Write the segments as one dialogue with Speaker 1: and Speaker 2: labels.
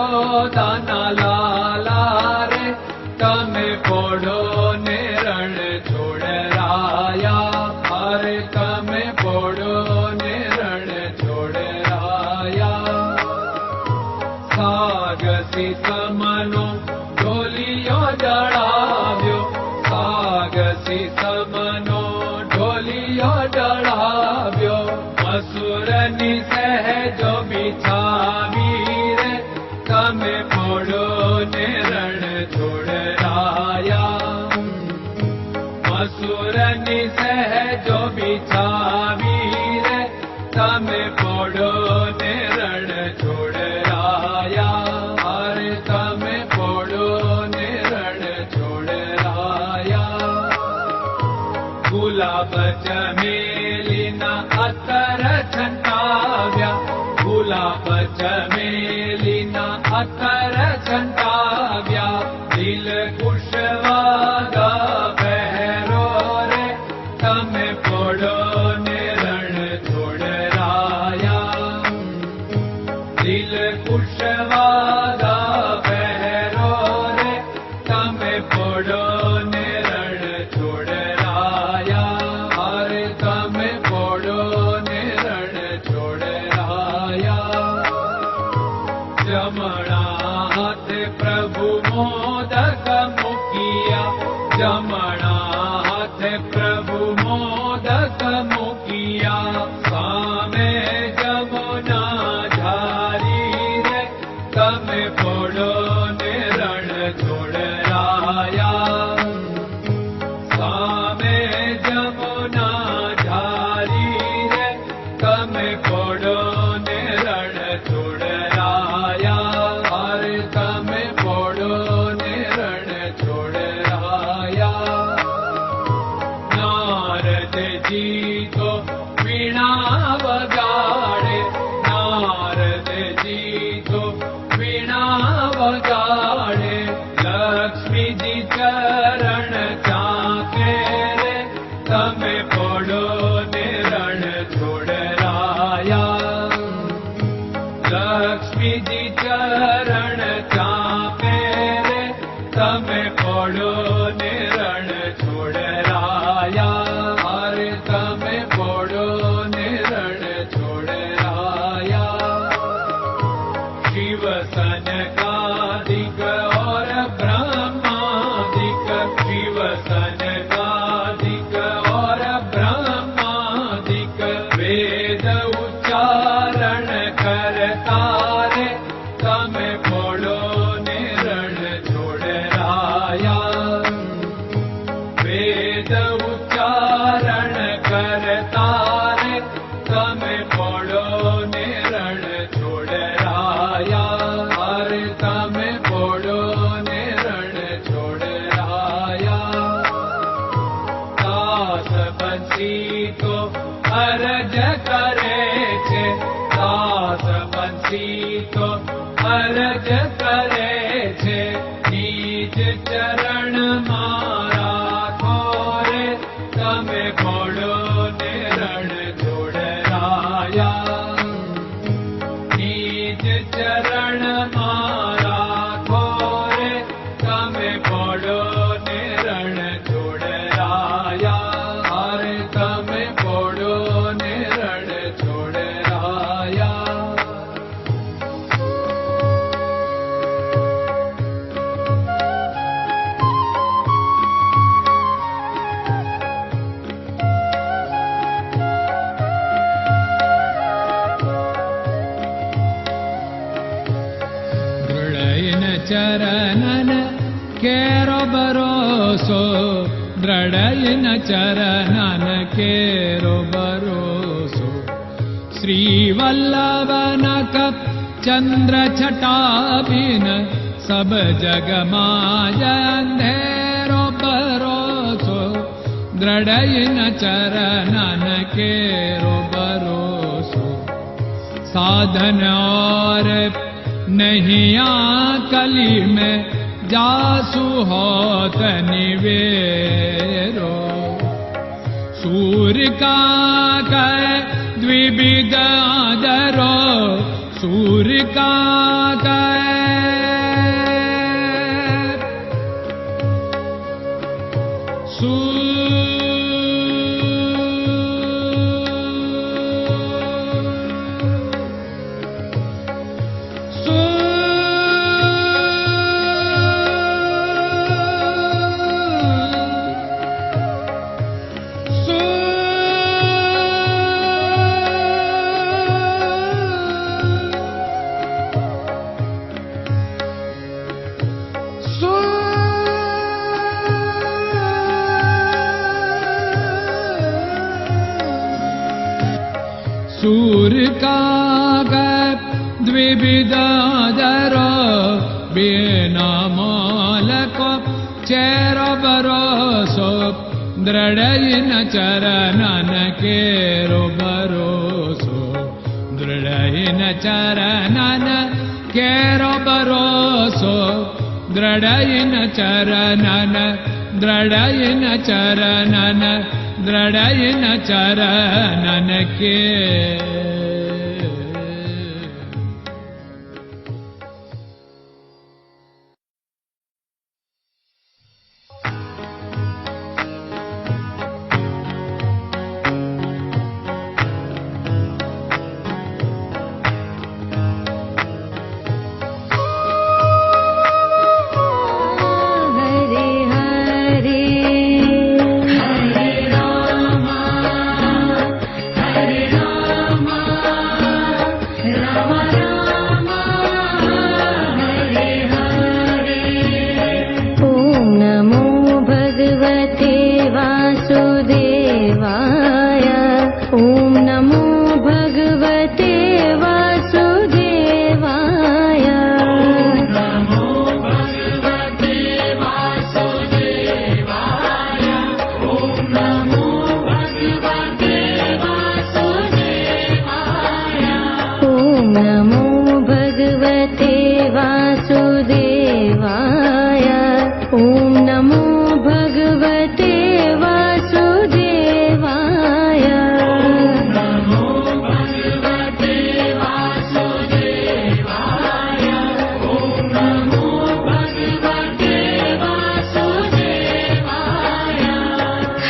Speaker 1: યશોદાના લાલા રે તમે પોડો ને રણ છોડરાયા. અરે તમે પોડો ને રણ છોડરાયા. સાગસી સમનો ઢોલિયો જડાવ્યો. સાગસી સમનો ઢોલિયો જડાવ્યો. મસૂરની સહેજો બિછાવી રે તમે પોડો ને રણ છોડરાયા. મસૂરની સહેજો બિછાવી રે તમે પોડો ને રણ છોડરાયા. અરે તમે પોડો ને રણ છોડરાયા. ગુલાબ ચમેલીના અત્તર છંટાવ્યા. ગુલાબ ચમેલીના અત્તર છંટાવ્યા. દિલ કુશવાગા પહેરો રે તમે પોડો ને રણ છોડરાયા. દિલ કુશવાગા પહેરો રે તમે પોડો ને રણ છોડરાયા. અરે તમે પોડો ને રણ છોડરાયા. જમણા હાથે પ્રભુ મોદક મૂકિયા. જમણા હાથે પ્રભુ મોદક મૂકિયા. સામે જમુના ઝારી રે તમે પોડો ને રણ છોડરાયા. સામે જમુના ઝારી રે તમે પોડો ને રણ છોડરાયા. અરે તમે પોડો ને રણ છોડરાયા. નારદજી તો વીણા વગાડે. નારદજી તો વીણા વગાડે. લક્ષ્મીજી ચરણ ચાકે રે તમે પોડો ને રણ છોડરાયા. લક્ષ્મીજી ચરણ ચાપે રે તમે પોડો ને રણ છોડરાયા. અરે તમે પોડો ને રણ છોડરાયા. શિવ સનકાદિક और ब्रह्मादिक. शिव सनकादिक और ब्रह्मादिक. वेद उच्चारण करता रे તમે પોડો ને રણ છોડરાયા. વેદ ઉચ્ચારણ કરતા રે તમે પોડો ને રણ છોડરાયા. અરે તમે પોડો ને રણ છોડરાયા. દાસ બંસી તો અરજ કરે છે. દાસ બંસી તો અરજ કરે છે. નીજ ચરણ મારા ખોરે તમે પોડો ને રણ છોડરાયા. નીજ ચરણ મારા ખોરે તમે પોડો ને રણ છોડરાયા. અરે તમે પોડો ને રણ છોડરાયા. દૃઢયન ચરણન કેરો ભરોસો. દૃઢયન ચરણન કેરો ભરોસો. શ્રી વલ્લભન કપ ચંદ્ર છટા બિન સબ જગમાં અંધેરો ભરોસો. દૃઢયન ચરણન કેરો ભરોસો. साधन और नहीं कली में जासु होत निवेरो। सूर्य का कह द्विविध आदरो, सूर्य का कह काग द्विविधाधरो बीना मोलको चेरो भरोसो दृढ़इन चरणन केरो भरोसो दृढ़इन चरणन केरो भरोसो दृढ़इन चरणन दृढ़इन चरणन दृढ़इन चरणन के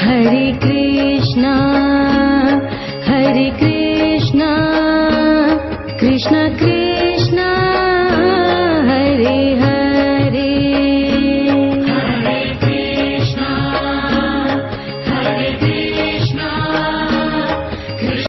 Speaker 2: Hare